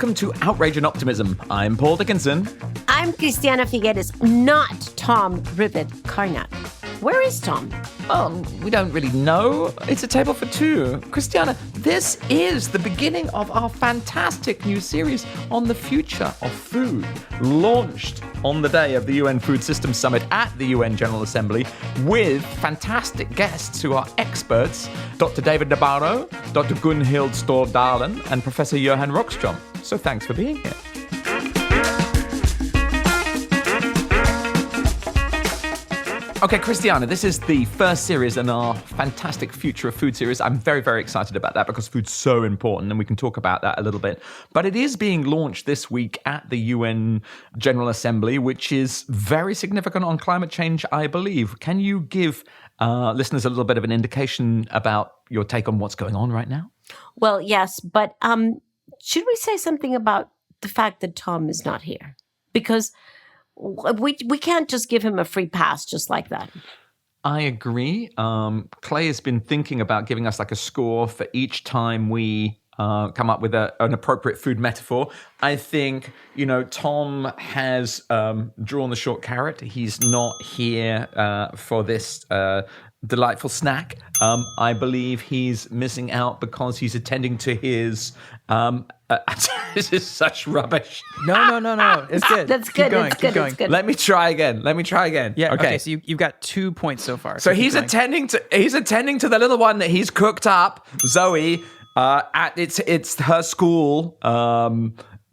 welcome to Outrage and Optimism. I'm Paul Dickinson. I'm Christiana Figueres, not Tom Rivet Carnat. Where is Tom? We don't really know. It's a table for two. Christiana, this is the beginning of our fantastic new series on the future of food, launched on the day of the UN Food Systems Summit at the UN General Assembly with fantastic guests who are experts, Dr. David Nabarro, Dr. Gunhild Stordalen, and Professor Johan Rockström. So thanks for being here. Okay, Christiana, this is the first series in our fantastic Future of Food series. I'm very, very excited about that because food's so important, and we can talk about that a little bit. But it is being launched this week at the UN General Assembly, which is very significant on climate change, I believe. Can you give listeners a little bit of an indication about your take on what's going on right now? Well, yes, but should we say something about the fact that Tom is not here? Because we can't just give him a free pass just like that. I agree. Clay has been thinking about giving us like a score for each time we come up with an appropriate food metaphor. I think, Tom has drawn the short carrot. He's not here for this delightful snack. I believe he's missing out because he's attending to his... this is such rubbish. No. It's good. That's good. Keep going. It's good. Let me try again. Yeah. Okay. So you've got 2 points so far. So he's attending to the little one that he's cooked up, Zoe. At it's her school.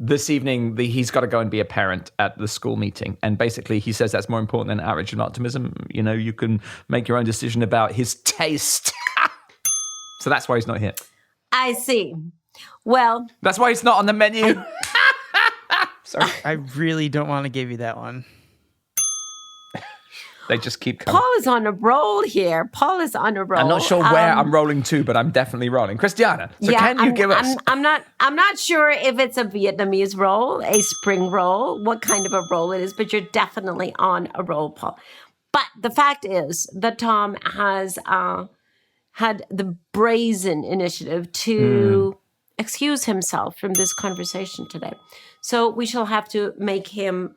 This evening, he's got to go and be a parent at the school meeting. And basically, he says that's more important than outrage and optimism. You can make your own decision about his taste. So that's why he's not here. I see. Well, that's why he's not on the menu. Sorry. I really don't want to give you that one. They just keep coming. Paul is on a roll here. I'm not sure where I'm rolling to, but I'm definitely rolling. Christiana, so can you give us... I'm not sure if it's a Vietnamese roll, a spring roll, what kind of a roll it is, but you're definitely on a roll, Paul. But the fact is that Tom has had the brazen initiative to excuse himself from this conversation today. So we shall have to make him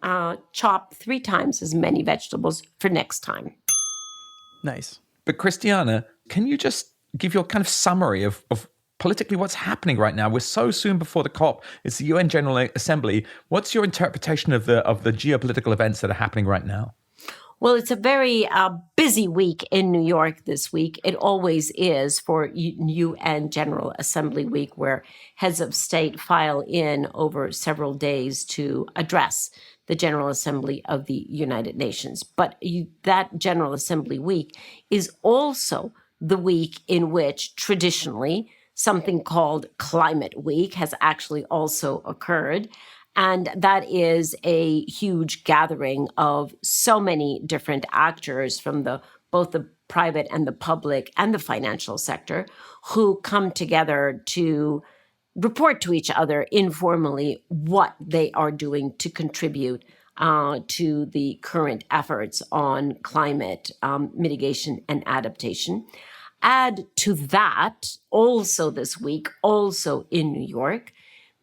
chop 3 times as many vegetables for next time. Nice. But Christiana, can you just give your kind of summary of politically what's happening right now? We're so soon before the COP. It's the UN General Assembly. What's your interpretation of the geopolitical events that are happening right now? Well, it's a very busy week in New York this week. It always is for UN General Assembly week, where heads of state file in over several days to address the General Assembly of the United Nations. But that General Assembly week is also the week in which traditionally something called Climate Week has actually also occurred. And that is a huge gathering of so many different actors from both the private and the public and the financial sector who come together to report to each other informally what they are doing to contribute to the current efforts on climate mitigation and adaptation. Add to that, also this week, also in New York,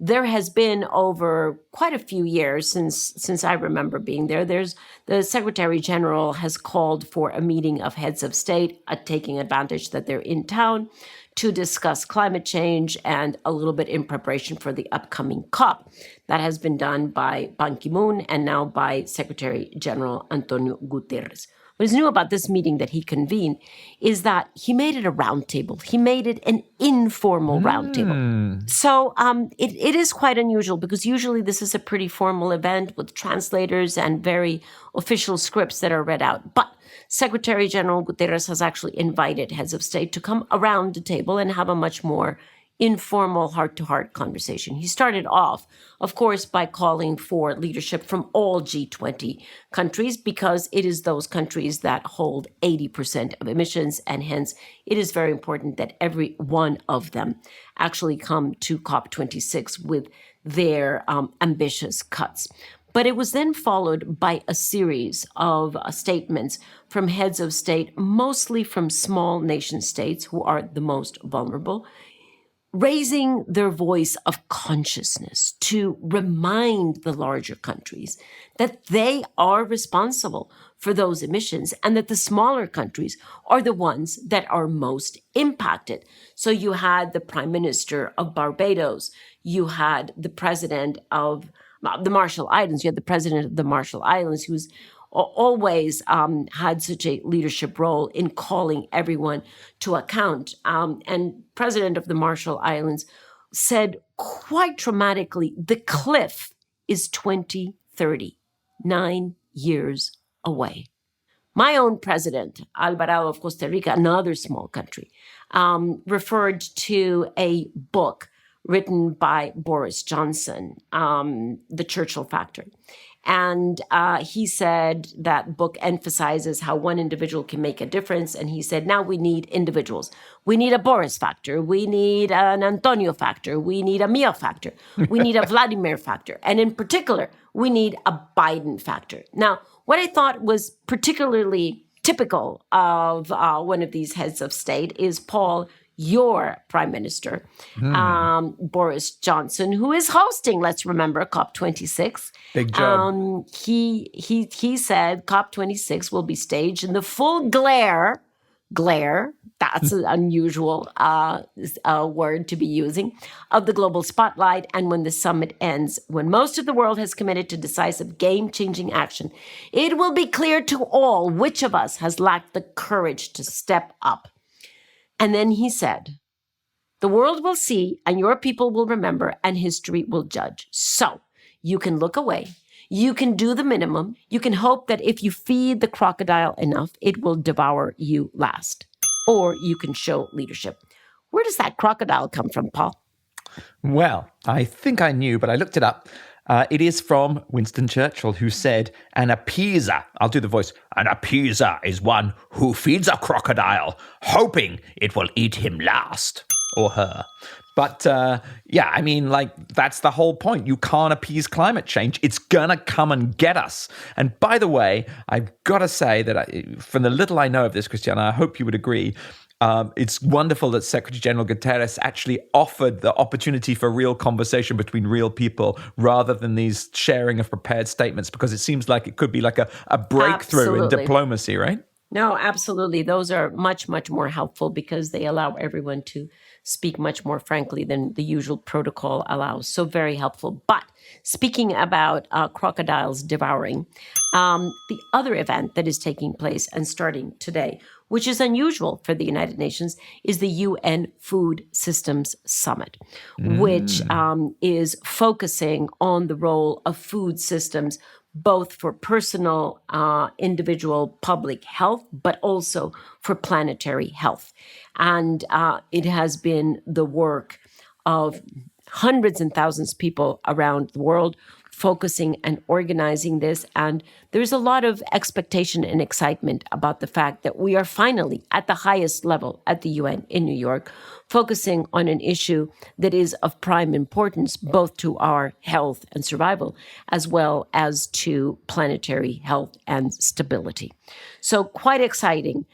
there has been over quite a few years since I remember being there. The Secretary General has called for a meeting of heads of state, taking advantage that they're in town, to discuss climate change and a little bit in preparation for the upcoming COP. That has been done by Ban Ki-moon and now by Secretary General Antonio Guterres. What is new about this meeting that he convened is that he made it a roundtable. He made it an informal roundtable. So it is quite unusual because usually this is a pretty formal event with translators and very official scripts that are read out. But Secretary General Guterres has actually invited heads of state to come around the table and have a much more informal heart-to-heart conversation. He started off, of course, by calling for leadership from all G20 countries because it is those countries that hold 80% of emissions, and hence it is very important that every one of them actually come to COP26 with their ambitious cuts. But it was then followed by a series of statements from heads of state, mostly from small nation states who are the most vulnerable, raising their voice of consciousness to remind the larger countries that they are responsible for those emissions and that the smaller countries are the ones that are most impacted. So you had the Prime Minister of Barbados, you had the President of the Marshall Islands, you had the President of the Marshall Islands, who's always had such a leadership role in calling everyone to account. And President of the Marshall Islands said quite dramatically, the cliff is 2030, 9 years away. My own president, Alvarado of Costa Rica, another small country, referred to a book written by Boris Johnson, The Churchill Factor. And he said that book emphasizes how one individual can make a difference. And he said, now we need individuals. We need a Boris factor. We need an Antonio factor. We need a Mia factor. We need a Vladimir factor. And in particular, we need a Biden factor. Now, what I thought was particularly typical of one of these heads of state is Paul, your prime minister, Boris Johnson, who is hosting, let's remember, COP26. Big job. He said COP26 will be staged in the full glare, that's an unusual word to be using, of the global spotlight. And when the summit ends, when most of the world has committed to decisive, game-changing action, it will be clear to all which of us has lacked the courage to step up. And then he said, the world will see and your people will remember and history will judge. So you can look away. You can do the minimum. You can hope that if you feed the crocodile enough, it will devour you last. Or you can show leadership. Where does that crocodile come from, Paul? Well, I think I knew, but I looked it up. It is from Winston Churchill, who said, an appeaser, I'll do the voice, an appeaser is one who feeds a crocodile, hoping it will eat him last, or her. But yeah, I mean, like, that's the whole point. You can't appease climate change. It's gonna come and get us. And by the way, I've got to say that from the little I know of this, Christiana, I hope you would agree, it's wonderful that Secretary General Guterres actually offered the opportunity for real conversation between real people rather than these sharing of prepared statements, because it seems like it could be like a breakthrough in diplomacy, right? No, absolutely. Those are much, much more helpful because they allow everyone to speak much more frankly than the usual protocol allows. So very helpful. But speaking about crocodiles devouring, the other event that is taking place and starting today, which is unusual for the United Nations, is the UN Food Systems Summit, which is focusing on the role of food systems, both for personal, individual public health, but also for planetary health. And it has been the work of hundreds and thousands of people around the world focusing and organizing this. And there's a lot of expectation and excitement about the fact that we are finally at the highest level at the UN in New York, focusing on an issue that is of prime importance, both to our health and survival, as well as to planetary health and stability. So quite exciting,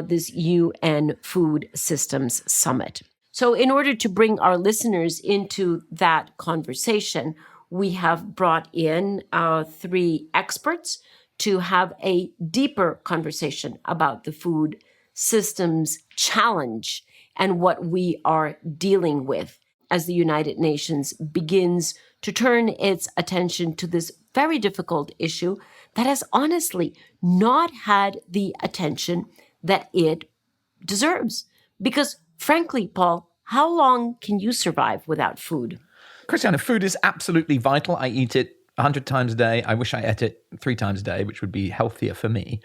this UN Food Systems Summit. So in order to bring our listeners into that conversation, we have brought in 3 experts to have a deeper conversation about the food systems challenge and what we are dealing with as the United Nations begins to turn its attention to this very difficult issue that has honestly not had the attention that it deserves. Because frankly, Paul, how long can you survive without food? Christiana, food is absolutely vital. I eat it 100 times a day. I wish I ate it 3 times a day, which would be healthier for me.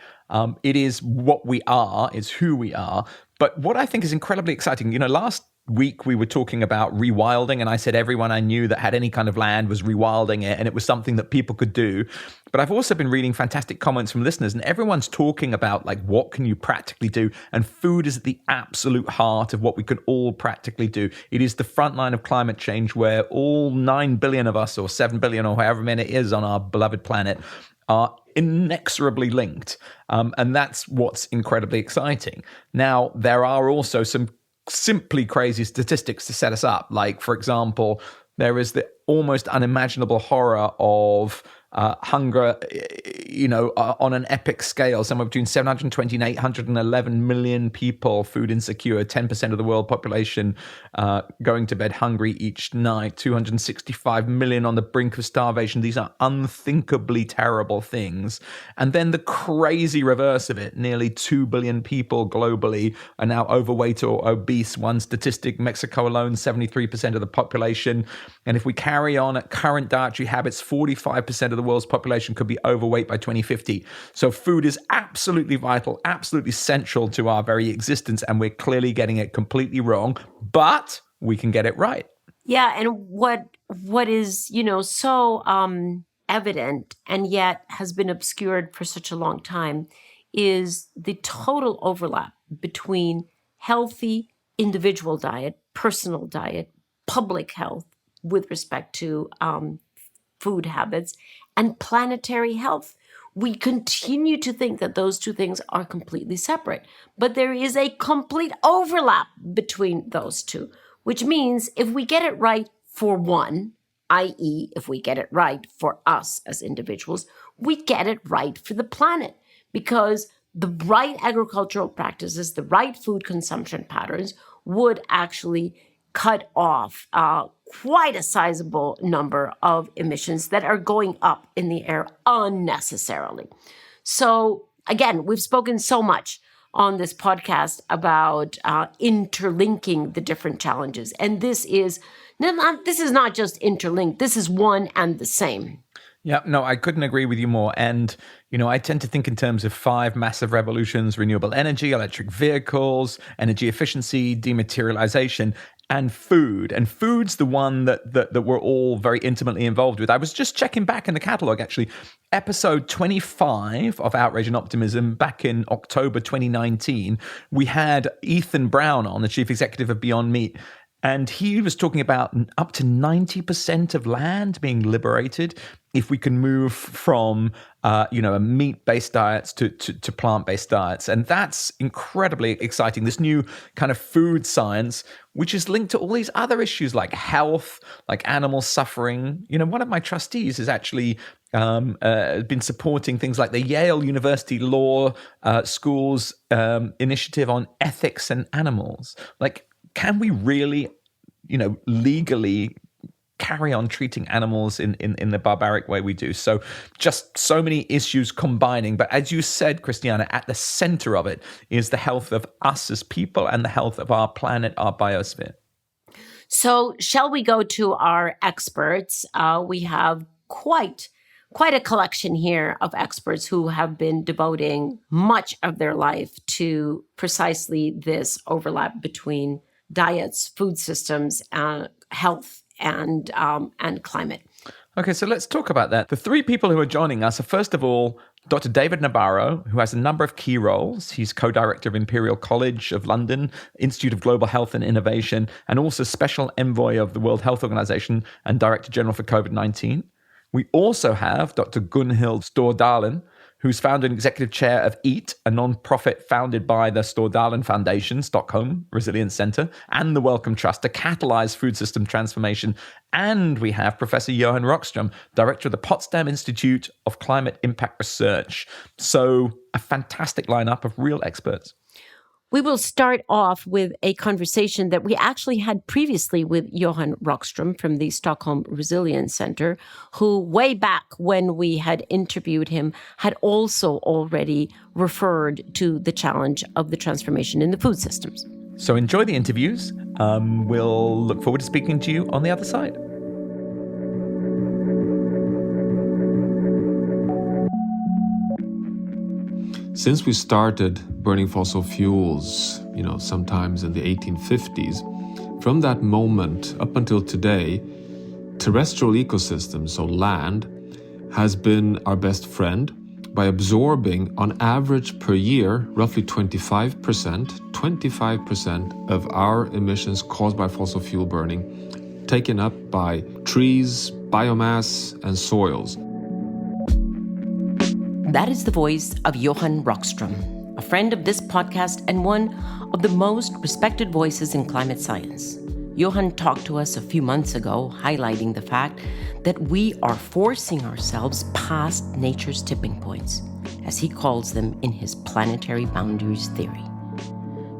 It is what we are, it's who we are. But what I think is incredibly exciting, last week we were talking about rewilding, and I said everyone I knew that had any kind of land was rewilding it, and it was something that people could do. But I've also been reading fantastic comments from listeners, and everyone's talking about, like, what can you practically do? And food is at the absolute heart of what we can all practically do. It is the front line of climate change, where all 9 billion of us, or 7 billion, or however many it is on our beloved planet, are inexorably linked. And that's what's incredibly exciting. Now, there are also some simply crazy statistics to set us up. Like, for example, there is the almost unimaginable horror of hunger, on an epic scale, somewhere between 720 and 811 million people food insecure, 10% of the world population going to bed hungry each night, 265 million on the brink of starvation. These are unthinkably terrible things. And then the crazy reverse of it, nearly 2 billion people globally are now overweight or obese. One statistic, Mexico alone, 73% of the population. And if we carry on at current dietary habits, 45% of the world's population could be overweight by 2050. So food is absolutely vital, absolutely central to our very existence, and we're clearly getting it completely wrong, but we can get it right. Yeah, and what is, so evident and yet has been obscured for such a long time is the total overlap between healthy individual diet, personal diet, public health with respect to food habits, and planetary health. We continue to think that those two things are completely separate, but there is a complete overlap between those two, which means if we get it right for one, i.e., if we get it right for us as individuals, we get it right for the planet, because the right agricultural practices, the right food consumption patterns would actually cut off quite a sizable number of emissions that are going up in the air unnecessarily. So again, we've spoken so much on this podcast about interlinking the different challenges. And this is not just interlinked. This is one and the same. Yeah, no, I couldn't agree with you more. And, I tend to think in terms of 5 massive revolutions: renewable energy, electric vehicles, energy efficiency, dematerialization, and food. And food's the one that we're all very intimately involved with. I was just checking back in the catalog, actually. Episode 25 of Outrage and Optimism, back in October 2019, we had Ethan Brown on, the chief executive of Beyond Meat. And he was talking about up to 90% of land being liberated if we can move from, meat-based diets to plant-based diets. And that's incredibly exciting. This new kind of food science, which is linked to all these other issues like health, like animal suffering. One of my trustees has actually been supporting things like the Yale University Law School's initiative on ethics and animals. Like, can we really, legally carry on treating animals in the barbaric way we do? So just so many issues combining. But as you said, Christiana, at the center of it is the health of us as people and the health of our planet, our biosphere. So shall we go to our experts? We have quite a collection here of experts who have been devoting much of their life to precisely this overlap between diets, food systems, health, and climate. Okay, so let's talk about that. The 3 people who are joining us are, first of all, Dr. David Nabarro, who has a number of key roles. He's co-director of Imperial College of London, Institute of Global Health and Innovation, and also Special Envoy of the World Health Organization and Director General for COVID-19. We also have Dr. Gunhild Stordalen, who's founder and executive chair of EAT, a non-profit founded by the Stordalen Foundation, Stockholm Resilience Center, and the Wellcome Trust to catalyze food system transformation. And we have Professor Johan Rockström, director of the Potsdam Institute of Climate Impact Research. So a fantastic lineup of real experts. We will start off with a conversation that we actually had previously with Johan Rockström from the Stockholm Resilience Center, who way back when we had interviewed him had also already referred to the challenge of the transformation in the food systems. So enjoy the interviews. We'll look forward to speaking to you on the other side. Since we started burning fossil fuels, sometimes in the 1850s, from that moment up until today, terrestrial ecosystems, so land, has been our best friend by absorbing, on average per year, roughly 25% of our emissions caused by fossil fuel burning, taken up by trees, biomass, and soils. That is the voice of Johan Rockström, a friend of this podcast and one of the most respected voices in climate science. Johan talked to us a few months ago, highlighting the fact that we are forcing ourselves past nature's tipping points, as he calls them in his planetary boundaries theory.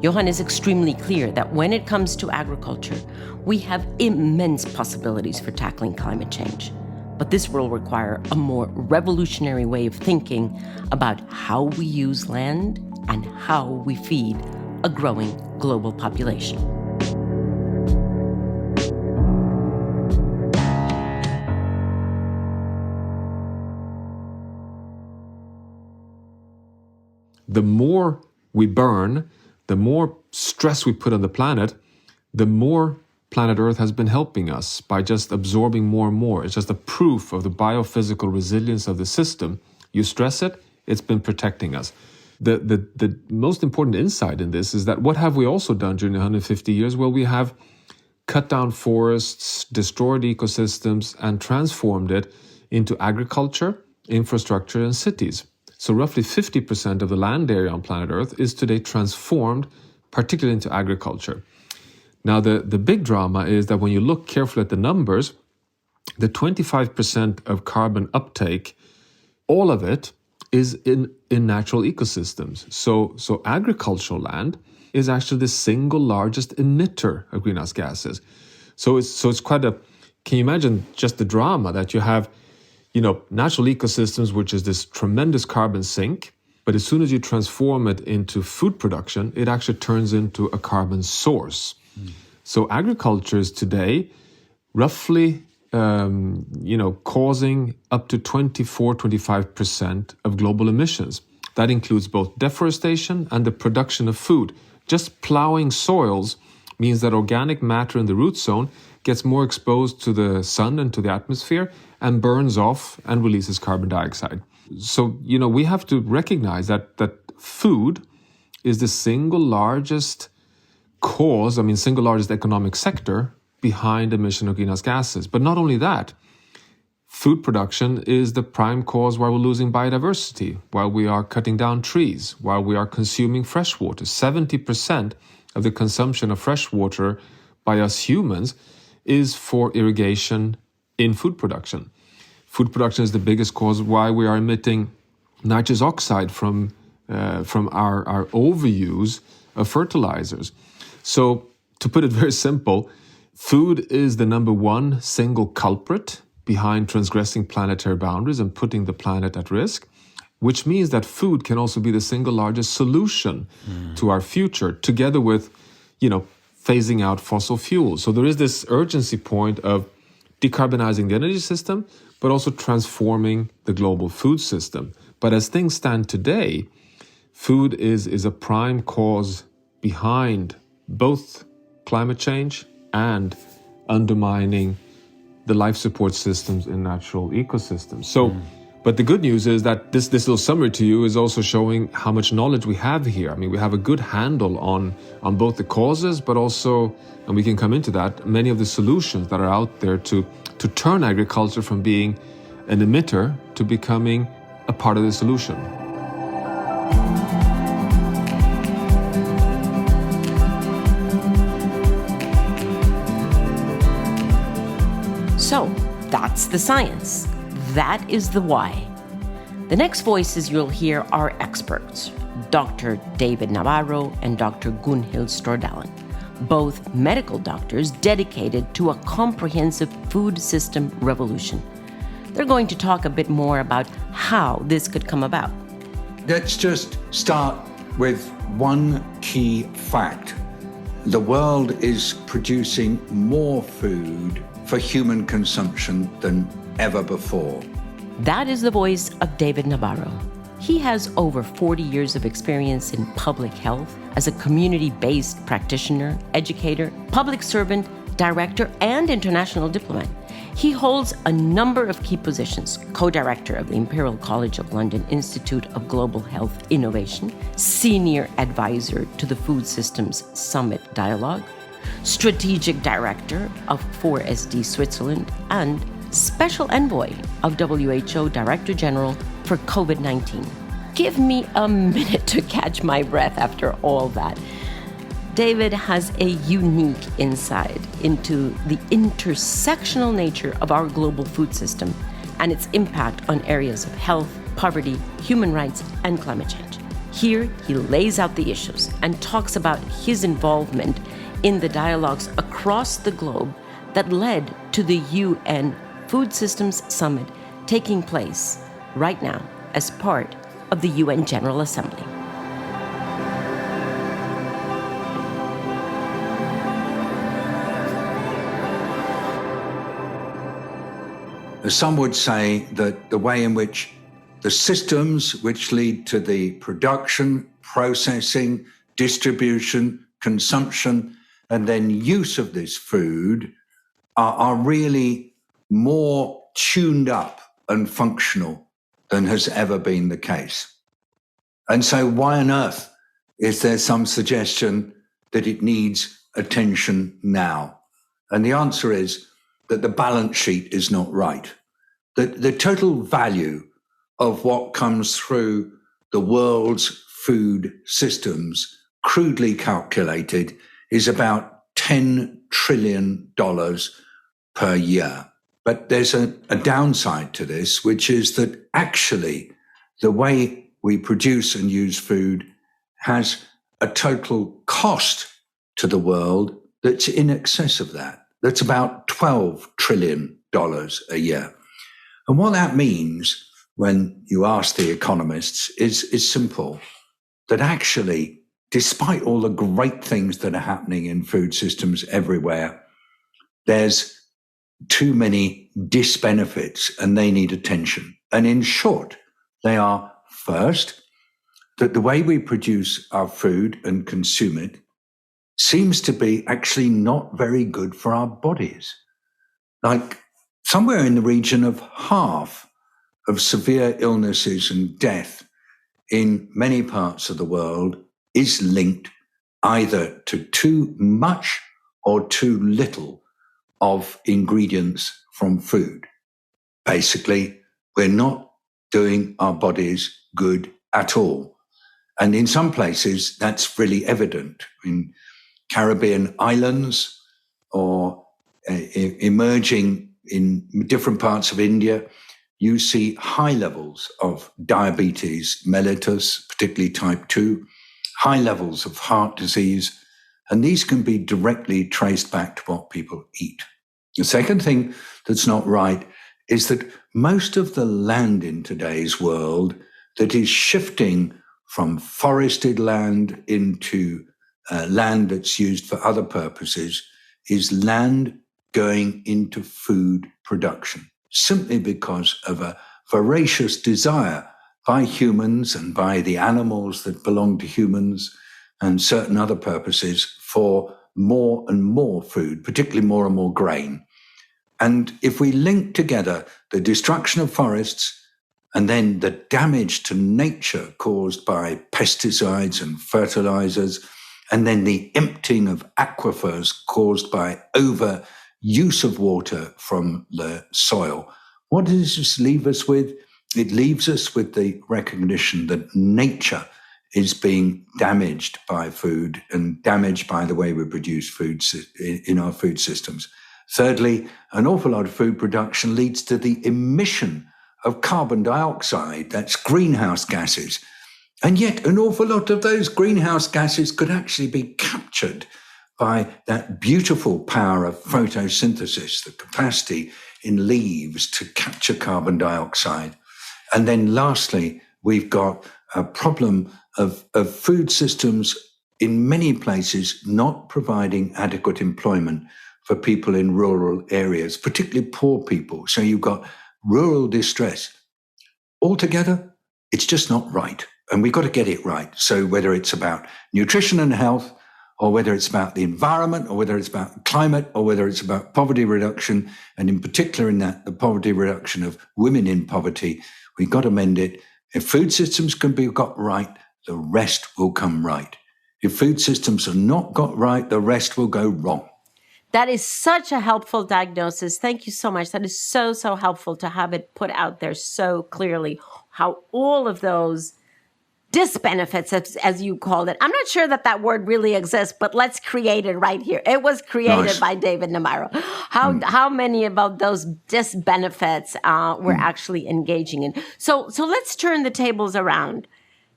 Johan is extremely clear that when it comes to agriculture, we have immense possibilities for tackling climate change. But this will require a more revolutionary way of thinking about how we use land and how we feed a growing global population. The more we burn, the more stress we put on the planet, the more planet Earth has been helping us by just absorbing more and more. It's just a proof of the biophysical resilience of the system. You stress it, it's been protecting us. The most important insight in this is that what have we also done during 150 years? Well, we have cut down forests, destroyed ecosystems, and transformed it into agriculture, infrastructure, and cities. So roughly 50% of the land area on planet Earth is today transformed, particularly into agriculture. Now, the big drama is that when you look carefully at the numbers, the 25% of carbon uptake, all of it is in natural ecosystems. So agricultural land is actually the single largest emitter of greenhouse gases. So it's quite a, can you imagine just the drama that you have, natural ecosystems, which is this tremendous carbon sink, but as soon as you transform it into food production, it actually turns into a carbon source. So agriculture is today roughly, causing up to 24-25% of global emissions. That includes both deforestation and the production of food. Just plowing soils means that organic matter in the root zone gets more exposed to the sun and to the atmosphere and burns off and releases carbon dioxide. So, we have to recognize that food is the single largest cause, single largest economic sector behind emission of greenhouse gases. But not only that, food production is the prime cause why we're losing biodiversity, while we are cutting down trees, while we are consuming fresh water. 70% of the consumption of fresh water by us humans is for irrigation in food production. Food production is the biggest cause why we are emitting nitrous oxide from our overuse of fertilizers. So, to put it very simple, food is the number one single culprit behind transgressing planetary boundaries and putting the planet at risk, which means that food can also be the single largest solution to our future, together with, phasing out fossil fuels. So there is this urgency point of decarbonizing the energy system, but also transforming the global food system. But as things stand today, food is a prime cause behind both climate change and undermining the life support systems in natural ecosystems. So, but the good news is that this little summary to you is also showing how much knowledge we have here. We have a good handle on both the causes, but also, and we can come into that, many of the solutions that are out there to turn agriculture from being an emitter to becoming a part of the solution. So, that's the science. That is the why. The next voices you'll hear are experts, Dr. David Nabarro and Dr. Gunhild Stordalen, both medical doctors dedicated to a comprehensive food system revolution. They're going to talk a bit more about how this could come about. Let's just start with one key fact. The world is producing more food for human consumption than ever before. That is the voice of David Nabarro. He has over 40 years of experience in public health as a community-based practitioner, educator, public servant, director, and international diplomat. He holds a number of key positions: co-director of the Imperial College of London Institute of Global Health Innovation, senior advisor to the Food Systems Summit Dialogue, strategic director of 4SD Switzerland, and special envoy of WHO Director General for COVID-19. Give me a minute to catch my breath after all that. David has a unique insight into the intersectional nature of our global food system and its impact on areas of health, poverty, human rights, and climate change. Here, he lays out the issues and talks about his involvement in the dialogues across the globe that led to the UN Food Systems Summit taking place right now as part of the UN General Assembly. Some would say that the way in which the systems which lead to the production, processing, distribution, consumption, and then use of this food are really more tuned up and functional than has ever been the case. And so why on earth is there some suggestion that it needs attention now? And the answer is that the balance sheet is not right. That the total value of what comes through the world's food systems, crudely calculated, is about $10 trillion per year. But there's a downside to this, which is that actually the way we produce and use food has a total cost to the world that's in excess of that. That's about $12 trillion a year. And what that means when you ask the economists is simple, that actually, despite all the great things that are happening in food systems everywhere, there's too many disbenefits and they need attention. And in short, they are first, that the way we produce our food and consume it seems to be actually not very good for our bodies. Like somewhere in the region of half of severe illnesses and death in many parts of the world is linked either to too much or too little of ingredients from food. Basically, we're not doing our bodies good at all. And in some places, that's really evident. In Caribbean islands or emerging in different parts of India, you see high levels of diabetes mellitus, particularly type 2, high levels of heart disease, and these can be directly traced back to what people eat. The second thing that's not right is that most of the land in today's world that is shifting from forested land into land that's used for other purposes is land going into food production, simply because of a voracious desire by humans and by the animals that belong to humans and certain other purposes for more and more food, particularly more and more grain. And if we link together the destruction of forests and then the damage to nature caused by pesticides and fertilizers, and then the emptying of aquifers caused by overuse of water from the soil, what does this leave us with? It leaves us with the recognition that nature is being damaged by food and damaged by the way we produce food in our food systems. Thirdly, an awful lot of food production leads to the emission of carbon dioxide, that's greenhouse gases. And yet an awful lot of those greenhouse gases could actually be captured by that beautiful power of photosynthesis, the capacity in leaves to capture carbon dioxide. And then lastly, we've got a problem of food systems in many places not providing adequate employment for people in rural areas, particularly poor people. So you've got rural distress. Altogether, it's just not right. And we've got to get it right. So whether it's about nutrition and health, or whether it's about the environment, or whether it's about climate, or whether it's about poverty reduction, and in particular in that, the poverty reduction of women in poverty, we've got to mend it. If food systems can be got right, the rest will come right. If food systems are not got right, the rest will go wrong. That is such a helpful diagnosis. Thank you so much. That is so, so helpful to have it put out there so clearly, how all of those disbenefits, as you called it. I'm not sure that word really exists, but let's create it right here. It was created by David Nabarro. How many about those disbenefits we're actually engaging in? So let's turn the tables around.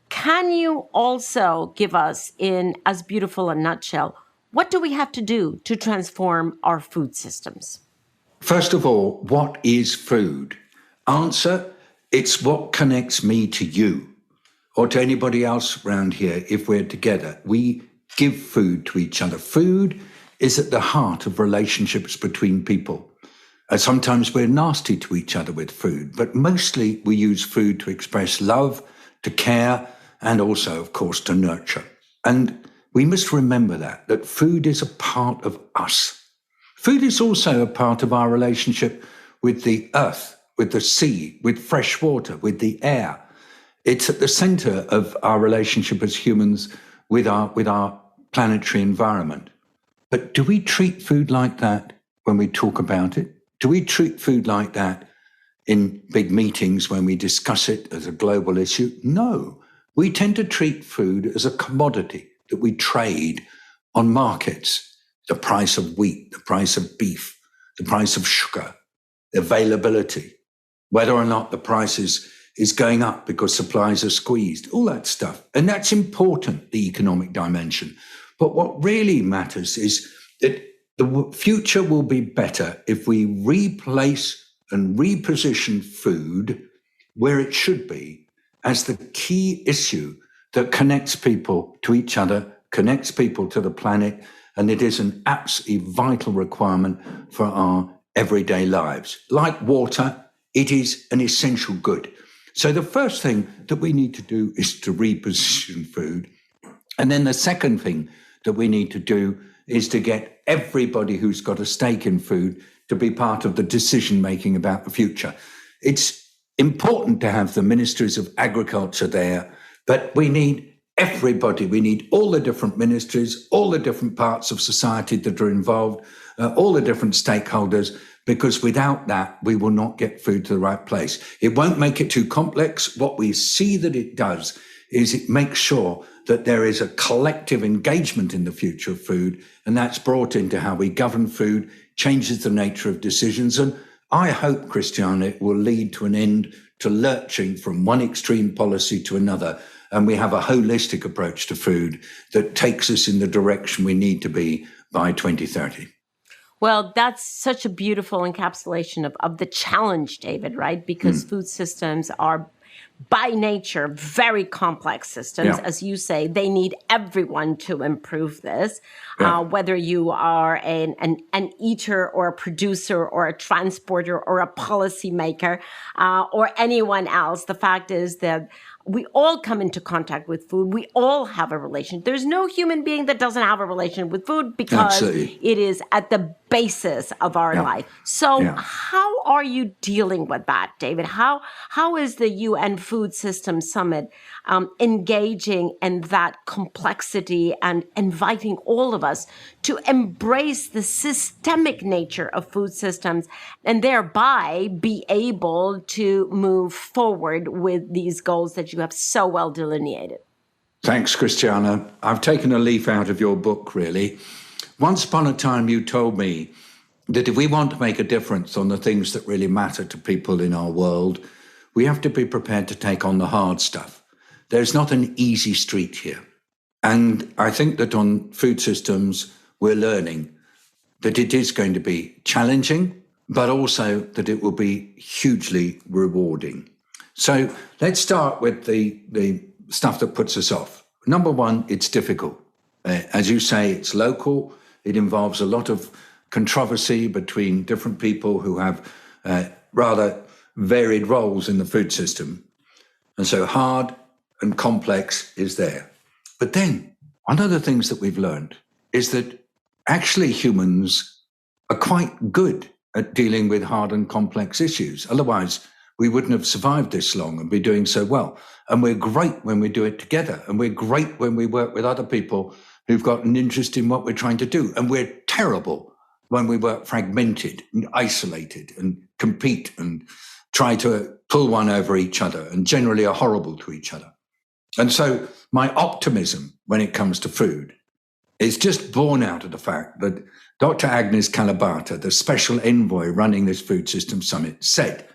Can you also give us, in as beautiful a nutshell, what do we have to do to transform our food systems? First of all, what is food? Answer, it's what connects me to you or to anybody else around here if we're together. We give food to each other. Food is at the heart of relationships between people. Sometimes we're nasty to each other with food, but mostly we use food to express love, to care, and also, of course, to nurture. And we must remember that food is a part of us. Food is also a part of our relationship with the earth, with the sea, with fresh water, with the air. It's at the center of our relationship as humans with our planetary environment. But do we treat food like that when we talk about it? Do we treat food like that in big meetings when we discuss it as a global issue? No. We tend to treat food as a commodity that we trade on markets. The price of wheat, the price of beef, the price of sugar, the availability, whether or not the price is going up because supplies are squeezed, all that stuff. And that's important, the economic dimension. But what really matters is that the future will be better if we replace and reposition food where it should be as the key issue that connects people to each other, connects people to the planet, and it is an absolutely vital requirement for our everyday lives. Like water, it is an essential good. So the first thing that we need to do is to reposition food. And then the second thing that we need to do is to get everybody who's got a stake in food to be part of the decision-making about the future. It's important to have the ministries of agriculture there, but we need everybody. We need all the different ministries, all the different parts of society that are involved, all the different stakeholders, because without that, we will not get food to the right place. It won't make it too complex. What we see that it does is it makes sure that there is a collective engagement in the future of food, and that's brought into how we govern food, changes the nature of decisions. And I hope, Christiana, it will lead to an end to lurching from one extreme policy to another, and we have a holistic approach to food that takes us in the direction we need to be by 2030. Well, that's such a beautiful encapsulation of the challenge, David, right? Because food systems are by nature very complex systems. As you say, they need everyone to improve this. Whether you are an eater or a producer or a transporter or a policymaker or anyone else, the fact is that we all come into contact with food. We all have a relation. There's no human being that doesn't have a relation with food because it is at the basis of our life. So how are you dealing with that, David? How is the UN Food Systems Summit engaging in that complexity and inviting all of us to embrace the systemic nature of food systems and thereby be able to move forward with these goals that you have so well delineated? Thanks, Christiana. I've taken a leaf out of your book, really. Once upon a time, you told me that if we want to make a difference on the things that really matter to people in our world, we have to be prepared to take on the hard stuff. There's not an easy street here. And I think that on food systems, we're learning that it is going to be challenging, but also that it will be hugely rewarding. So let's start with the stuff that puts us off. Number one, it's difficult. As you say, it's local. It involves a lot of controversy between different people who have rather varied roles in the food system. And so hard and complex is there. But then one of the things that we've learned is that actually humans are quite good at dealing with hard and complex issues. Otherwise, we wouldn't have survived this long and be doing so well. And we're great when we do it together. And we're great when we work with other people who've got an interest in what we're trying to do. And we're terrible when we work fragmented and isolated and compete and try to pull one over each other and generally are horrible to each other. And so my optimism when it comes to food is just born out of the fact that Dr. Agnes Kalibata, the special envoy running this food system summit, said,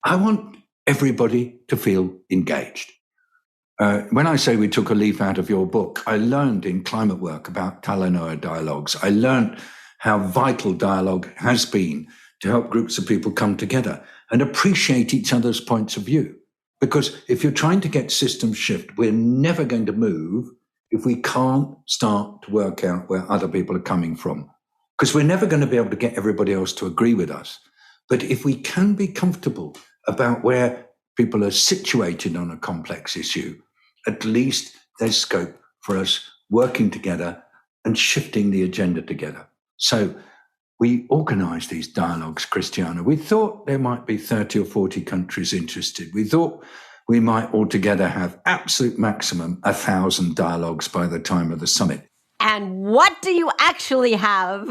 I want everybody to feel engaged. When I say we took a leaf out of your book, I learned in climate work about Talanoa dialogues. I learned how vital dialogue has been to help groups of people come together and appreciate each other's points of view. Because if you're trying to get systems shift, we're never going to move if we can't start to work out where other people are coming from. Because we're never going to be able to get everybody else to agree with us. But if we can be comfortable about where people are situated on a complex issue, at least there's scope for us working together and shifting the agenda together. So we organised these dialogues, Christiana. We thought there might be 30 or 40 countries interested. We thought we might altogether have absolute maximum 1,000 dialogues by the time of the summit. And what do you actually have?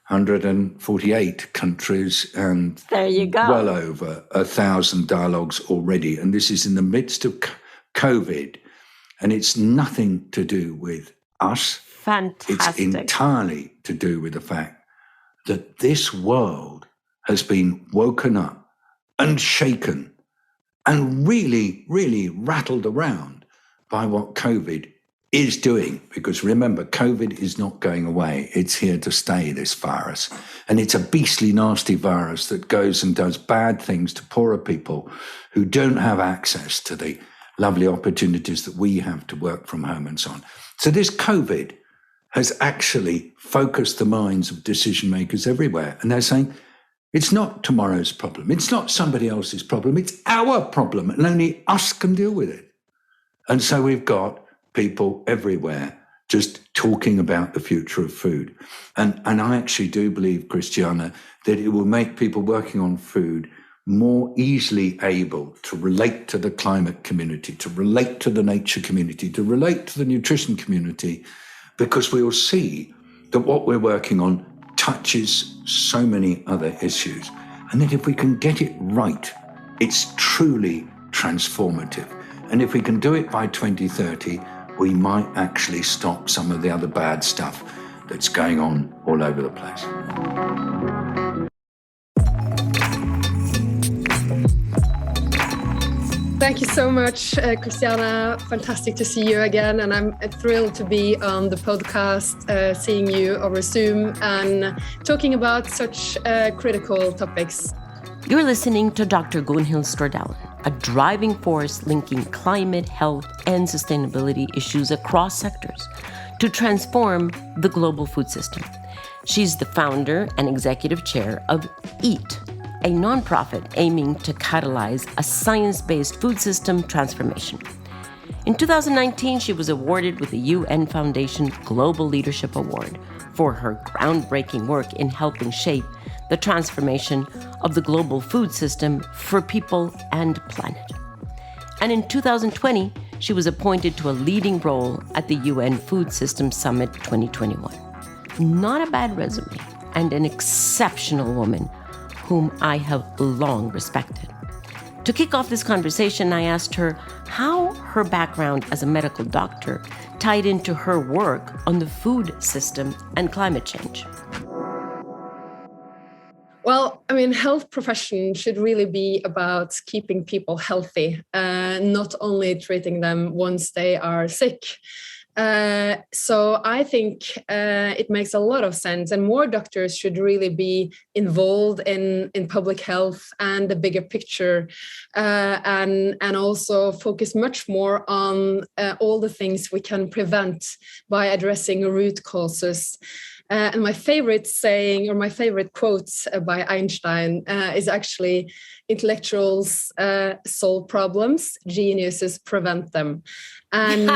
148 countries and there you go. Well over 1,000 dialogues already. And this is in the midst of COVID. And it's nothing to do with us. Fantastic. It's entirely to do with the fact that this world has been woken up and shaken and really, really rattled around by what COVID is doing. Because remember, COVID is not going away. It's here to stay, this virus. And it's a beastly, nasty virus that goes and does bad things to poorer people who don't have access to the lovely opportunities that we have to work from home and so on. So this COVID has actually focused the minds of decision makers everywhere. And they're saying, it's not tomorrow's problem. It's not somebody else's problem. It's our problem. And only us can deal with it. And so we've got people everywhere just talking about the future of food. And I actually do believe, Christiana, that it will make people working on food more easily able to relate to the climate community, to relate to the nature community, to relate to the nutrition community, because we will see that what we're working on touches so many other issues. And that if we can get it right, it's truly transformative. And if we can do it by 2030, we might actually stop some of the other bad stuff that's going on all over the place. Thank you so much, Christiana. Fantastic to see you again. And I'm thrilled to be on the podcast, seeing you over Zoom and talking about such critical topics. You're listening to Dr. Gunhild Stordalen, a driving force linking climate, health, and sustainability issues across sectors to transform the global food system. She's the founder and executive chair of EAT, a nonprofit aiming to catalyze a science-based food system transformation. In 2019, she was awarded with the UN Foundation Global Leadership Award for her groundbreaking work in helping shape the transformation of the global food system for people and planet. And in 2020, she was appointed to a leading role at the UN Food Systems Summit 2021. Not a bad resume, and an exceptional woman whom I have long respected. To kick off this conversation, I asked her how her background as a medical doctor tied into her work on the food system and climate change. Well, I mean, health profession should really be about keeping people healthy, not only treating them once they are sick. So I think it makes a lot of sense, and more doctors should really be involved in public health and the bigger picture, and also focus much more on all the things we can prevent by addressing root causes. And my favorite saying, or my favorite quote by Einstein is actually, intellectuals solve problems, geniuses prevent them. And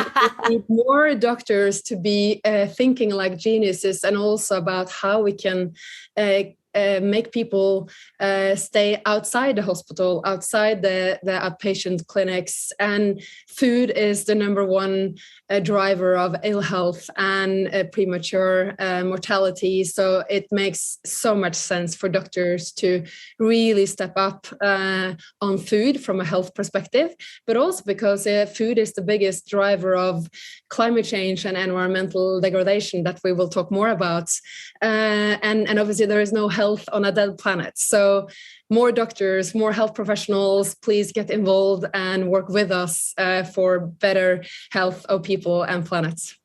we need more doctors to be thinking like geniuses, and also about how we can make people stay outside the hospital, outside the outpatient clinics. And food is the number one driver of ill health and premature mortality. So it makes so much sense for doctors to really step up on food from a health perspective, but also because food is the biggest driver of climate change and environmental degradation that we will talk more about. And obviously there is no health on a dead planet. So more doctors, more health professionals, please get involved and work with us for better health of people and planets.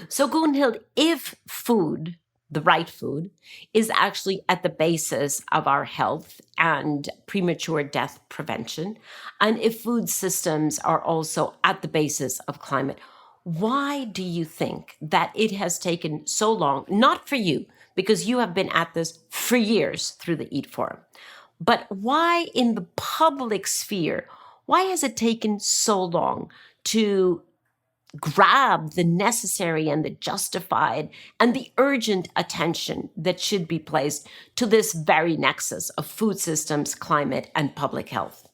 So Gunhild, if food, the right food, is actually at the basis of our health and premature death prevention, and if food systems are also at the basis of climate, why do you think that it has taken so long, not for you, because you have been at this for years through the EAT Forum, but why in the public sphere, why has it taken so long to grab the necessary and the justified and the urgent attention that should be placed to this very nexus of food systems, climate, and public health?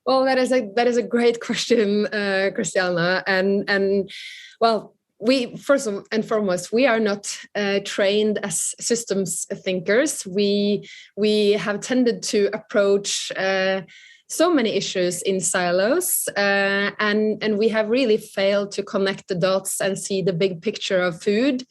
Well, that is a great question, Christiana, and well, we first and foremost, we are not trained as systems thinkers. We have tended to approach so many issues in silos, and we have really failed to connect the dots and see the big picture of food.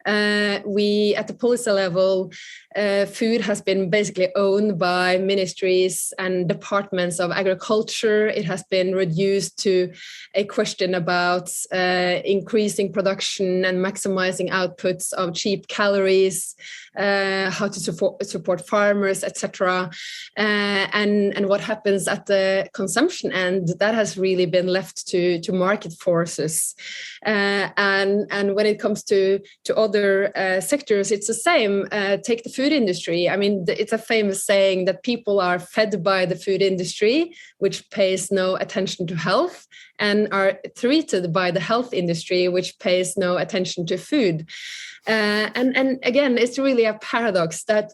We, at the policy level, food has been basically owned by ministries and departments of agriculture. It has been reduced to a question about increasing production and maximizing outputs of cheap calories, how to support farmers, etc. And what happens at the consumption end, that has really been left to market forces. And when it comes to other sectors, it's the same. Take the food industry. I mean, it's a famous saying that people are fed by the food industry, which pays no attention to health, and are treated by the health industry, which pays no attention to food. And again, it's really a paradox that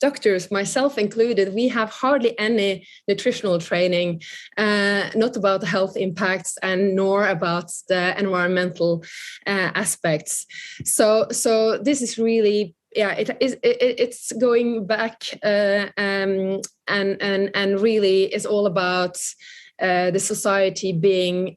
doctors, myself included, we have hardly any nutritional training, not about the health impacts and nor about the environmental aspects. So this is really, it's going back and really is all about the society being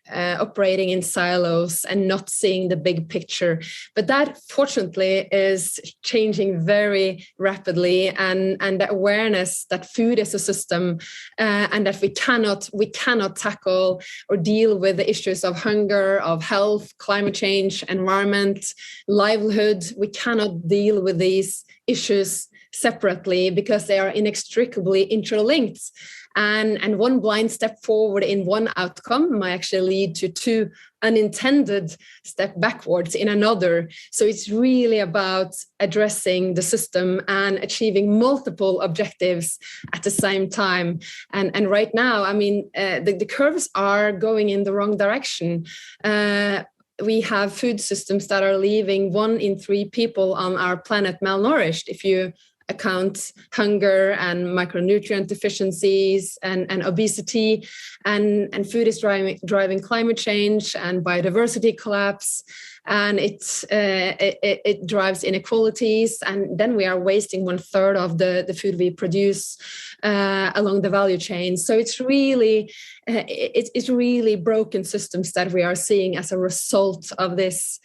operating in silos and not seeing the big picture. But that, fortunately, is changing very rapidly, and the awareness that food is a system and that we cannot tackle or deal with the issues of hunger, of health, climate change, environment, livelihood. We cannot deal with these issues separately because they are inextricably interlinked. And one blind step forward in one outcome might actually lead to two unintended step backwards in another. So it's really about addressing the system and achieving multiple objectives at the same time. And right now, I mean, the curves are going in the wrong direction. We have food systems that are leaving 1 in 3 people on our planet malnourished, if you account hunger and micronutrient deficiencies and obesity, and food is driving climate change and biodiversity collapse, and it drives inequalities, and then we are wasting 1/3 of the food we produce along the value chain. So it's really broken systems that we are seeing as a result of this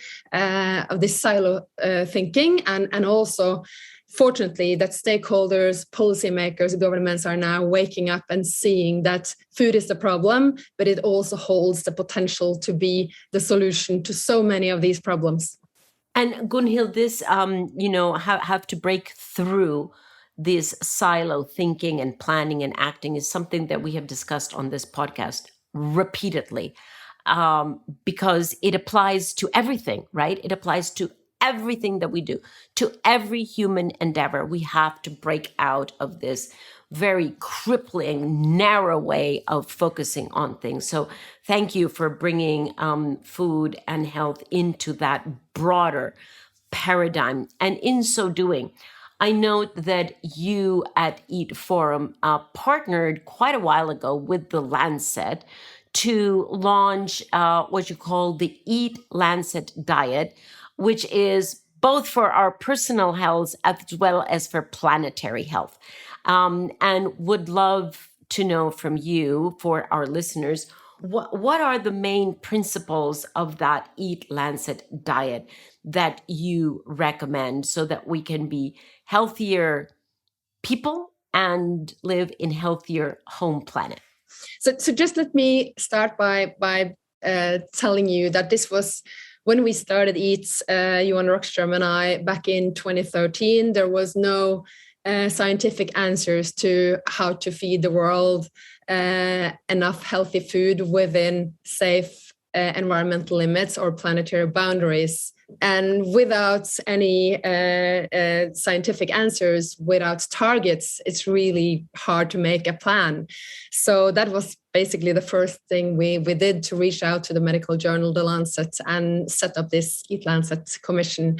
silo thinking, and also, fortunately, that stakeholders, policymakers, governments are now waking up and seeing that food is the problem, but it also holds the potential to be the solution to so many of these problems. And Gunhild, this, have to break through this silo thinking and planning and acting is something that we have discussed on this podcast repeatedly, because it applies to everything, right? It applies to everything that we do, to every human endeavor. We have to break out of this very crippling, narrow way of focusing on things. So thank you for bringing food and health into that broader paradigm. And in so doing, I note that you at Eat Forum partnered quite a while ago with the Lancet to launch what you call the Eat Lancet diet, which is both for our personal health as well as for planetary health. And would love to know from you, for our listeners, what are the main principles of that Eat Lancet diet that you recommend so that we can be healthier people and live in healthier home planet? So just let me start by telling you that this was when we started Eats, Johan Rockström and I, back in 2013. There was no scientific answers to how to feed the world enough healthy food within safe environmental limits or planetary boundaries. And without any scientific answers, without targets, it's really hard to make a plan. So that was basically the first thing we did, to reach out to the medical journal, The Lancet, and set up this Eat Lancet Commission.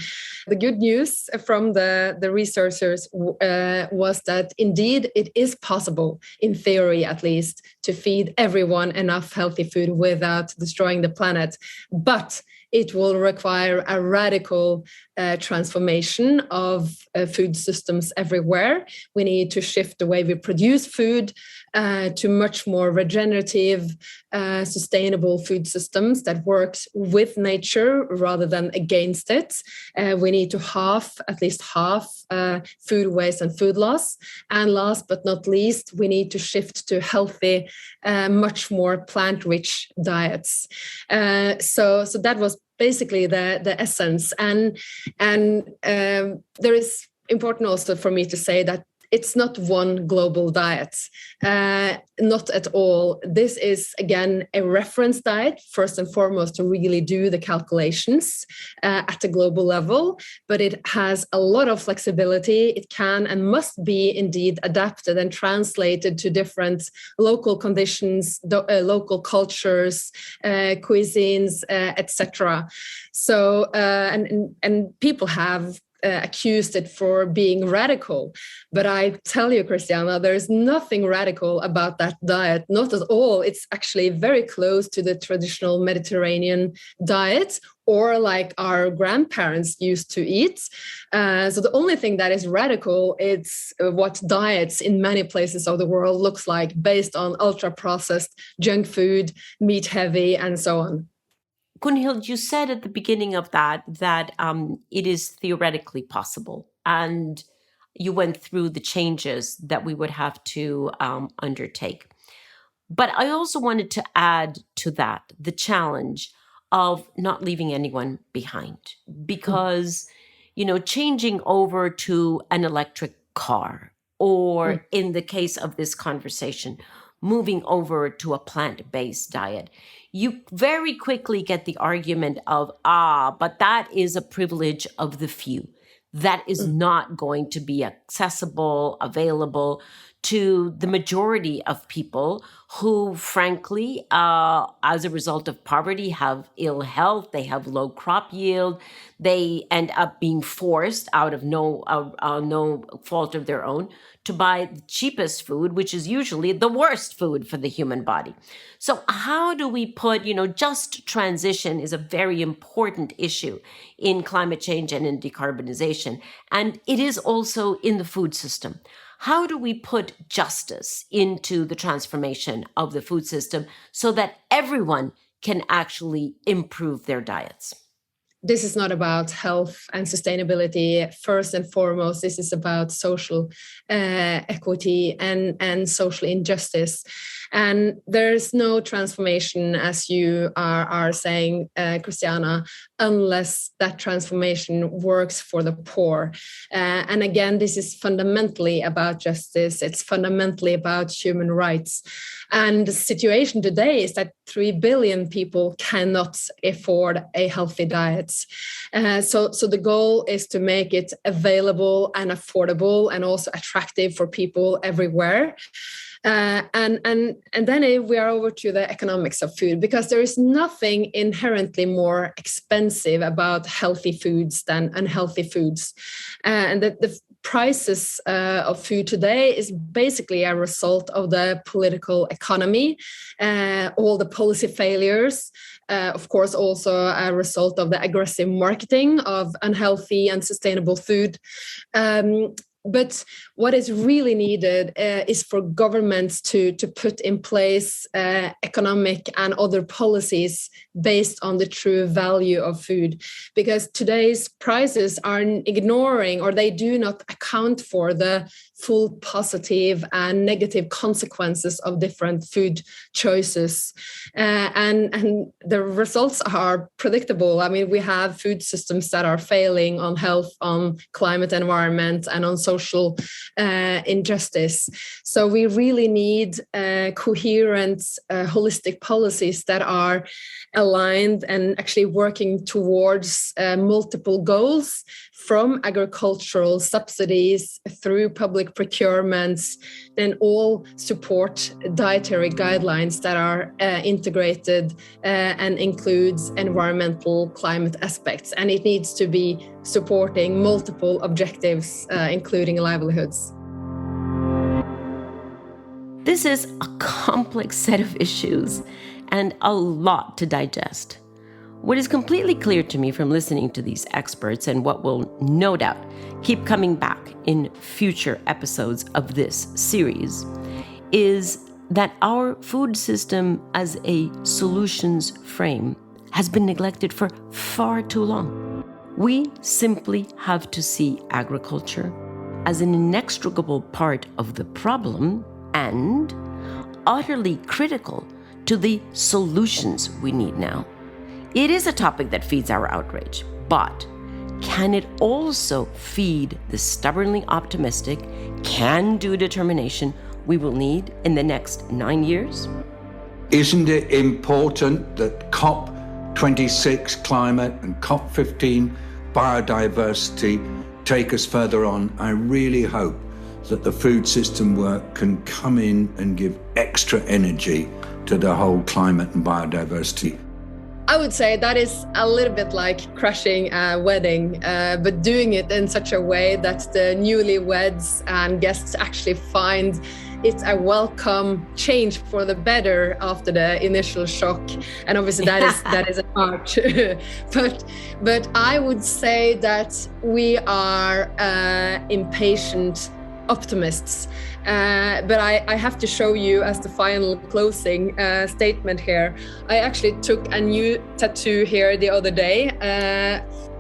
The good news from the researchers was that indeed it is possible, in theory at least, to feed everyone enough healthy food without destroying the planet. But it will require a radical transformation of food systems everywhere. We need to shift the way we produce food to much more regenerative, sustainable food systems that works with nature rather than against it. We need to at least half food waste and food loss. And last but not least, we need to shift to healthy, much more plant-rich diets. So that was basically the essence. And there is important also for me to say that it's not one global diet, not at all. This is, again, a reference diet, first and foremost, to really do the calculations at a global level, but it has a lot of flexibility. It can and must be indeed adapted and translated to different local conditions, local cultures, cuisines, etc. So, and people have accused it for being radical. But I tell you, Christiana, there's nothing radical about that diet, not at all. It's actually very close to the traditional Mediterranean diet, or like our grandparents used to eat. So the only thing that is radical is what diets in many places of the world looks like, based on ultra-processed junk food, meat heavy, and so on. Gunhild, you said at the beginning of that it is theoretically possible, and you went through the changes that we would have to undertake. But I also wanted to add to that the challenge of not leaving anyone behind, because, changing over to an electric car, or in the case of this conversation, moving over to a plant-based diet, you very quickly get the argument of, but that is a privilege of the few. That is not going to be accessible, available to the majority of people who, frankly, as a result of poverty, have ill health, they have low crop yield, they end up being forced out of no fault of their own to buy the cheapest food, which is usually the worst food for the human body. So how do we put, just transition is a very important issue in climate change and in decarbonization. And it is also in the food system. How do we put justice into the transformation of the food system so that everyone can actually improve their diets? This is not about health and sustainability. First and foremost, this is about social equity and social injustice. And there's no transformation, as you are saying, Christiana, unless that transformation works for the poor. And again, this is fundamentally about justice. It's fundamentally about human rights. And the situation today is that 3 billion people cannot afford a healthy diet. So the goal is to make it available and affordable and also attractive for people everywhere. And then we are over to the economics of food, because there is nothing inherently more expensive about healthy foods than unhealthy foods. And the prices of food today is basically a result of the political economy, all the policy failures, of course, also a result of the aggressive marketing of unhealthy and sustainable food. But what is really needed is for governments to put in place economic and other policies based on the true value of food. Because today's prices are ignoring, or they do not account for, the full positive and negative consequences of different food choices. And the results are predictable. I mean, we have food systems that are failing on health, on climate, environment, and on social injustice. So we really need coherent, holistic policies that are aligned and actually working towards multiple goals, from agricultural subsidies through public procurements, then all support dietary guidelines that are integrated and includes environmental climate aspects. And it needs to be supporting multiple objectives, including livelihoods. This is a complex set of issues and a lot to digest. What is completely clear to me from listening to these experts, and what will no doubt keep coming back in future episodes of this series, is that our food system as a solutions frame has been neglected for far too long. We simply have to see agriculture as an inextricable part of the problem and utterly critical to the solutions we need now. It is a topic that feeds our outrage, but can it also feed the stubbornly optimistic, can-do determination we will need in the next 9 years? Isn't it important that COP26 climate and COP15 biodiversity take us further on? I really hope that the food system work can come in and give extra energy to the whole climate and biodiversity. I would say that is a little bit like crashing a wedding, but doing it in such a way that the newlyweds and guests actually find it's a welcome change for the better after the initial shock. And obviously that is an art. But I would say that we are impatient optimists. But I have to show you, as the final closing statement here, I actually took a new tattoo here the other day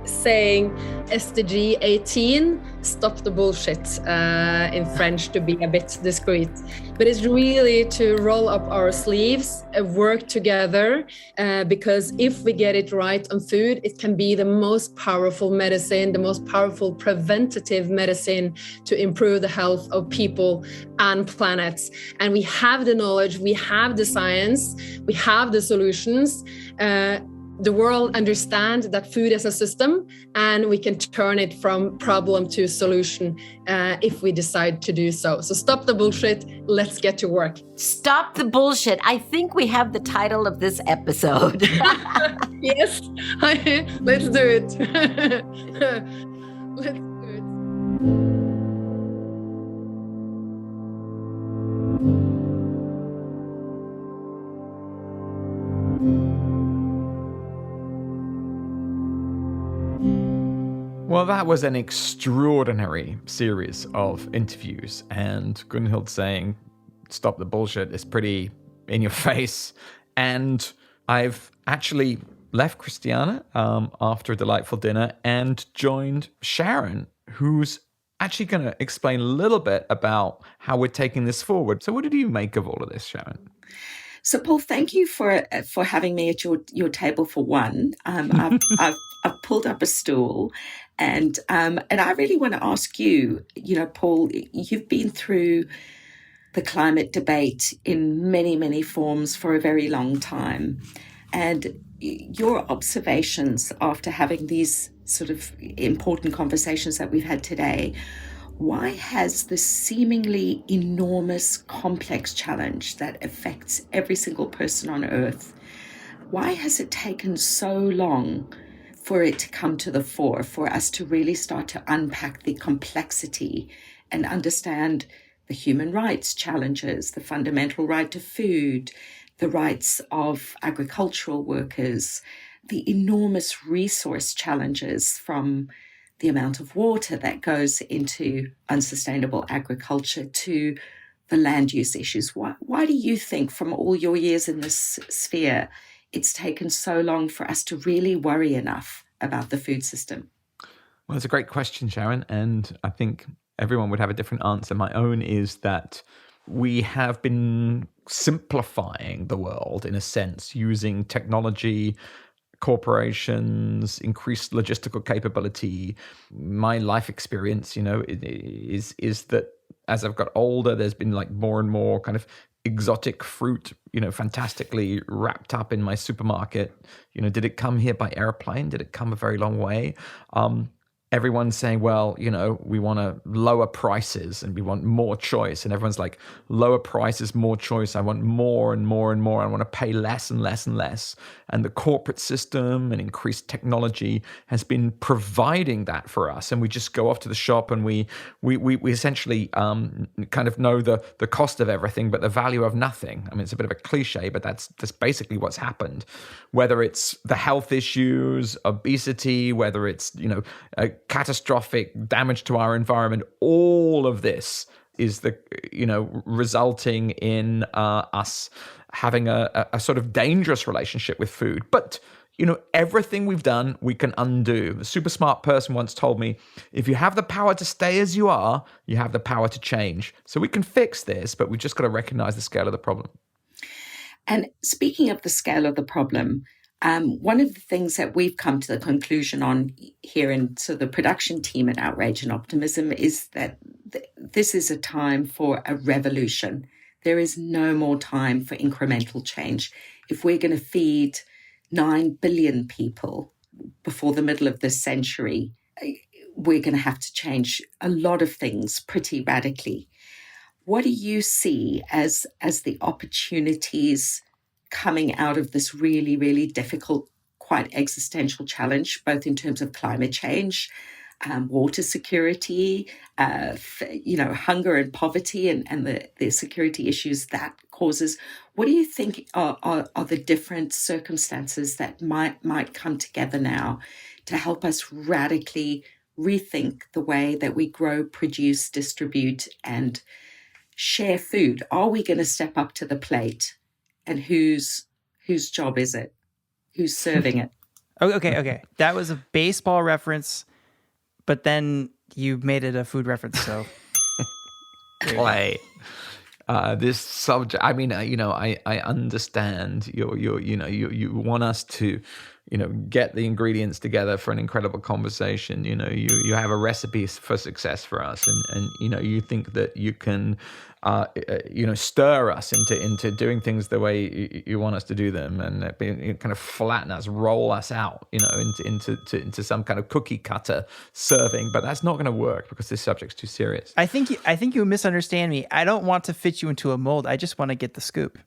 saying SDG 18, stop the bullshit, in French, to be a bit discreet. But it's really to roll up our sleeves, work together, because if we get it right on food, it can be the most powerful medicine, the most powerful preventative medicine to improve the health of people and planets. And we have the knowledge, we have the science, we have the solutions. The world understands that food is a system, and we can turn it from problem to solution if we decide to do so. So stop the bullshit. Let's get to work. Stop the bullshit. I think we have the title of this episode. Yes, let's do it. Let's do it. Well, that was an extraordinary series of interviews, and Gunhild saying, stop the bullshit, is pretty in your face. And I've actually left Christiana after a delightful dinner and joined Sharon, who's actually going to explain a little bit about how we're taking this forward. So what did you make of all of this, Sharon? So, Paul, thank you for having me at your table for one. I've pulled up a stool, and I really want to ask you, Paul, you've been through the climate debate in many, many forms for a very long time, and your observations after having these sort of important conversations that we've had today. Why has the seemingly enormous, complex challenge that affects every single person on Earth, why has it taken so long for it to come to the fore, for us to really start to unpack the complexity and understand the human rights challenges, the fundamental right to food, the rights of agricultural workers, the enormous resource challenges from the amount of water that goes into unsustainable agriculture to the land use issues. Why do you think, from all your years in this sphere, it's taken so long for us to really worry enough about the food system? Well, it's a great question, Sharon, and I think everyone would have a different answer. My own is that we have been simplifying the world in a sense, using technology, corporations, increased logistical capability. My life experience, is that as I've got older, there's been like more and more kind of exotic fruit, fantastically wrapped up in my supermarket. Did it come here by airplane? Did it come a very long way? Everyone's saying, well, we want to lower prices and we want more choice. And everyone's like, lower prices, more choice. I want more and more and more. I want to pay less and less and less. And the corporate system and increased technology has been providing that for us. And we just go off to the shop and we essentially kind of know the cost of everything, but the value of nothing. I mean, it's a bit of a cliche, but that's basically what's happened. Whether it's the health issues, obesity, whether it's, catastrophic damage to our environment, all of this is resulting in us having a sort of dangerous relationship with food. But everything we've done, we can undo. A super smart person once told me, if you have the power to stay as you are, you have the power to change. So we can fix this, but we've just got to recognize the scale of the problem. And speaking of the scale of the problem, one of the things that we've come to the conclusion on here in the production team at Outrage and Optimism is that this is a time for a revolution. There is no more time for incremental change. If we're going to feed 9 billion people before the middle of this century, we're going to have to change a lot of things pretty radically. What do you see as the opportunities coming out of this really, really difficult, quite existential challenge, both in terms of climate change, water security, hunger and poverty, and the security issues that causes? What do you think are the different circumstances that might come together now to help us radically rethink the way that we grow, produce, distribute, and share food? Are we going to step up to the plate? And whose job is it? Who's serving it? Okay. That was a baseball reference, but then you made it a food reference. So Play. This subject. I mean, I understand you want us to, get the ingredients together for an incredible conversation. You have a recipe for success for us, and you think that you can, stir us into doing things the way you want us to do them, and kind of flatten us, roll us out, into some kind of cookie cutter serving. But that's not going to work because this subject's too serious. I think you misunderstand me. I don't want to fit you into a mold. I just want to get the scoop.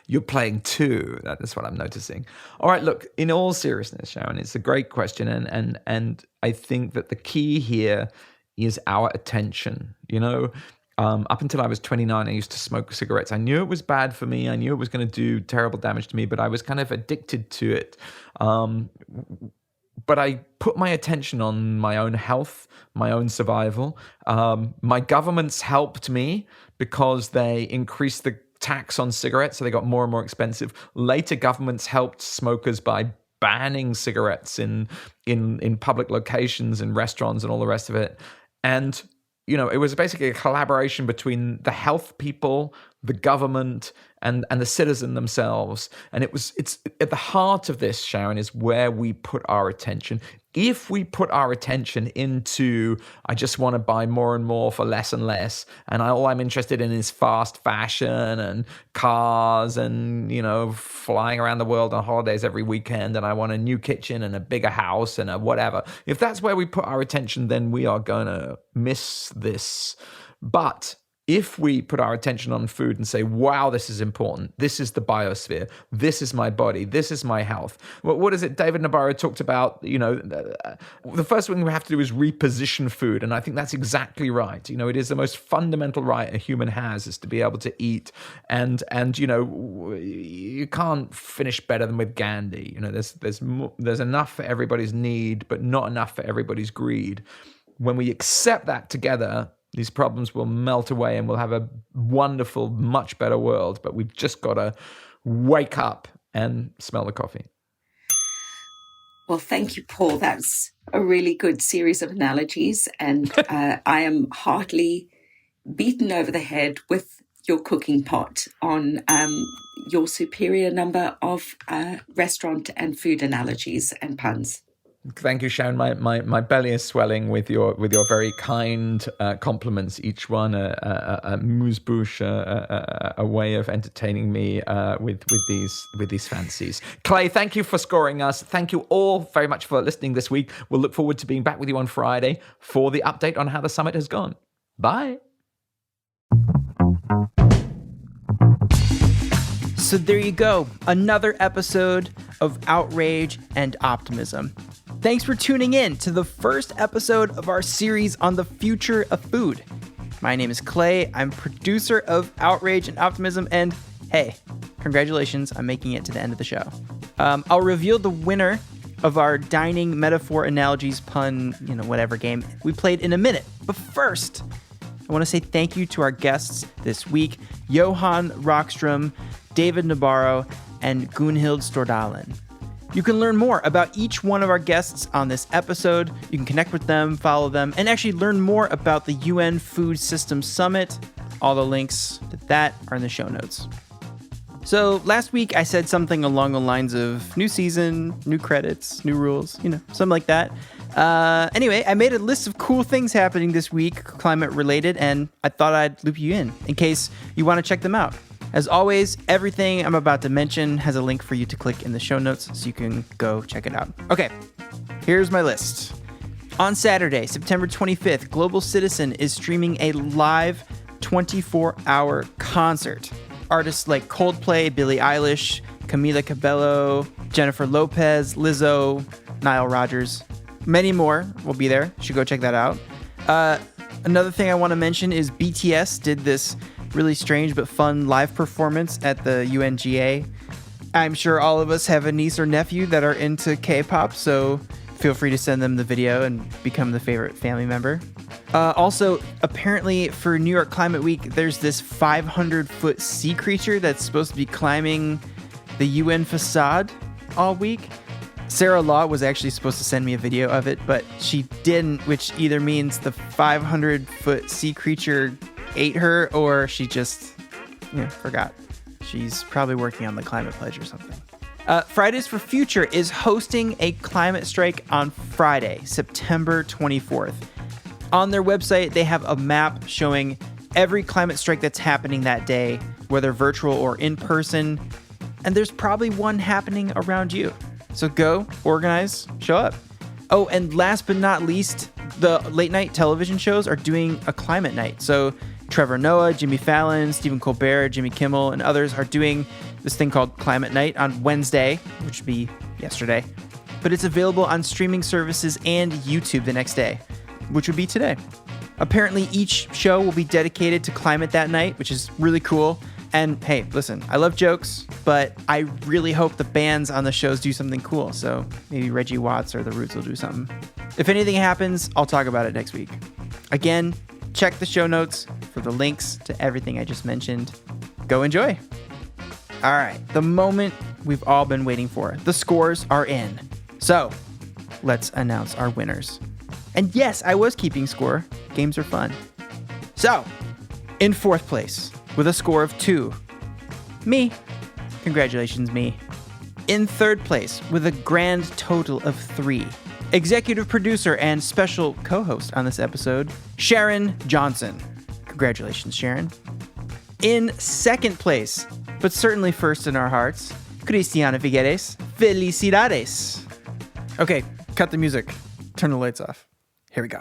You're playing two. That's what I'm noticing. All right, look, in all seriousness, Sharon, it's a great question. And I think that the key here is our attention. Up until I was 29, I used to smoke cigarettes. I knew it was bad for me. I knew it was going to do terrible damage to me, but I was kind of addicted to it. But I put my attention on my own health, my own survival. My governments helped me because they increased the tax on cigarettes, so they got more and more expensive. Later, governments helped smokers by banning cigarettes in public locations and restaurants and all the rest of it. And it was basically a collaboration between the health people, the government, and the citizen themselves. And it's at the heart of this, Sharon, is where we put our attention. If we put our attention into, I just want to buy more and more for less and less, and all I'm interested in is fast fashion and cars and, flying around the world on holidays every weekend, and I want a new kitchen and a bigger house and a whatever. If that's where we put our attention, then we are going to miss this. But if we put our attention on food and say, wow, this is important. This is the biosphere. This is my body. This is my health. What is it? David Nabarro talked about, the first thing we have to do is reposition food. And I think that's exactly right. It is the most fundamental right a human has, is to be able to eat. And you can't finish better than with Gandhi. There's enough for everybody's need, but not enough for everybody's greed. When we accept that together, these problems will melt away and we'll have a wonderful, much better world. But we've just got to wake up and smell the coffee. Well, thank you, Paul. That's a really good series of analogies. And I am heartily beaten over the head with your cooking pot on your superior number of restaurant and food analogies and puns. Thank you, Sharon. My belly is swelling with your very kind compliments. Each one a amuse-bouche, a way of entertaining me with these fancies. Clay, thank you for scoring us. Thank you all very much for listening this week. We'll look forward to being back with you on Friday for the update on how the summit has gone. Bye. So there you go, another episode of Outrage and Optimism. Thanks for tuning in to the first episode of our series on the future of food. My name is Clay. I'm producer of Outrage and Optimism, and hey, congratulations on making it to the end of the show. I'll reveal the winner of our dining metaphor analogies pun, whatever game we played in a minute. But first, I want to say thank you to our guests this week, Johan Rockström, David Nabarro, and Gunhild Stordalen. You can learn more about each one of our guests on this episode. You can connect with them, follow them, and actually learn more about the UN Food Systems Summit. All the links to that are in the show notes. So last week I said something along the lines of new season, new credits, new rules, something like that. Anyway, I made a list of cool things happening this week, climate related, and I thought I'd loop you in case you want to check them out. As always, everything I'm about to mention has a link for you to click in the show notes so you can go check it out. Okay, here's my list. On Saturday, September 25th, Global Citizen is streaming a live 24-hour concert. Artists like Coldplay, Billie Eilish, Camila Cabello, Jennifer Lopez, Lizzo, Nile Rodgers, many more will be there. You should go check that out. Another thing I want to mention is BTS did this really strange but fun live performance at the UNGA. I'm sure all of us have a niece or nephew that are into K-pop, so feel free to send them the video and become the favorite family member. Also, apparently for New York Climate Week, there's this 500-foot sea creature that's supposed to be climbing the UN facade all week. Sarah Law was actually supposed to send me a video of it, but she didn't, which either means the 500-foot sea creature ate her or she just forgot. She's probably working on the climate pledge or something. Fridays for Future is hosting a climate strike on Friday, September 24th. On their website, they have a map showing every climate strike that's happening that day, whether virtual or in person. And there's probably one happening around you. So go, organize, show up. Oh, and last but not least, the late night television shows are doing a climate night. So Trevor Noah, Jimmy Fallon, Stephen Colbert, Jimmy Kimmel, and others are doing this thing called Climate Night on Wednesday, which would be yesterday. But it's available on streaming services and YouTube the next day, which would be today. Apparently, each show will be dedicated to climate that night, which is really cool. And hey, listen, I love jokes, but I really hope the bands on the shows do something cool. So maybe Reggie Watts or The Roots will do something. If anything happens, I'll talk about it next week. Again, check the show notes for the links to everything I just mentioned. Go enjoy. All right, the moment we've all been waiting for. The scores are in. So let's announce our winners. And yes, I was keeping score. Games are fun. So, in fourth place, with a score of 2, me. Congratulations, me. In third place, with a grand total of 3, executive producer and special co-host on this episode, Sharon Johnson. Congratulations, Sharon. In second place, but certainly first in our hearts, Cristiana Figueres. Felicidades. Okay, cut the music. Turn the lights off. Here we go.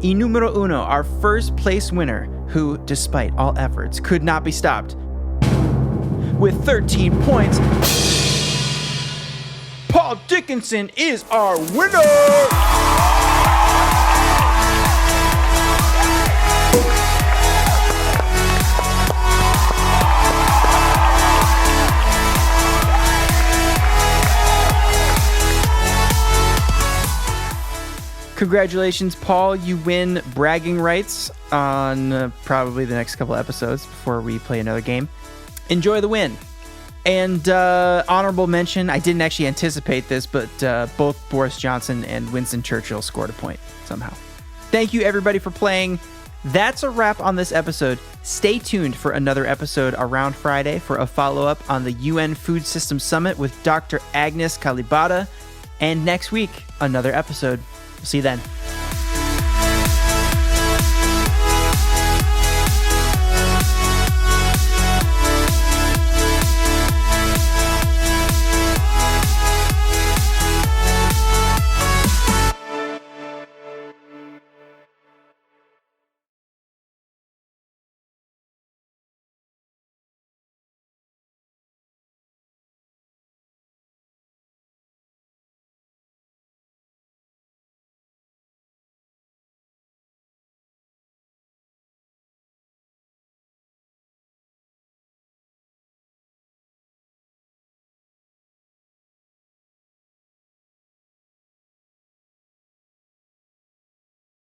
Y numero uno, our first place winner, who, despite all efforts, could not be stopped. With 13 points, Paul Dickinson is our winner! Congratulations, Paul. You win bragging rights on probably the next couple episodes before we play another game. Enjoy the win. And honorable mention, I didn't actually anticipate this, but both Boris Johnson and Winston Churchill scored a point somehow. Thank you, everybody, for playing. That's a wrap on this episode. Stay tuned for another episode around Friday for a follow-up on the UN Food Systems Summit with Dr. Agnes Kalibata. And next week, another episode. See you then.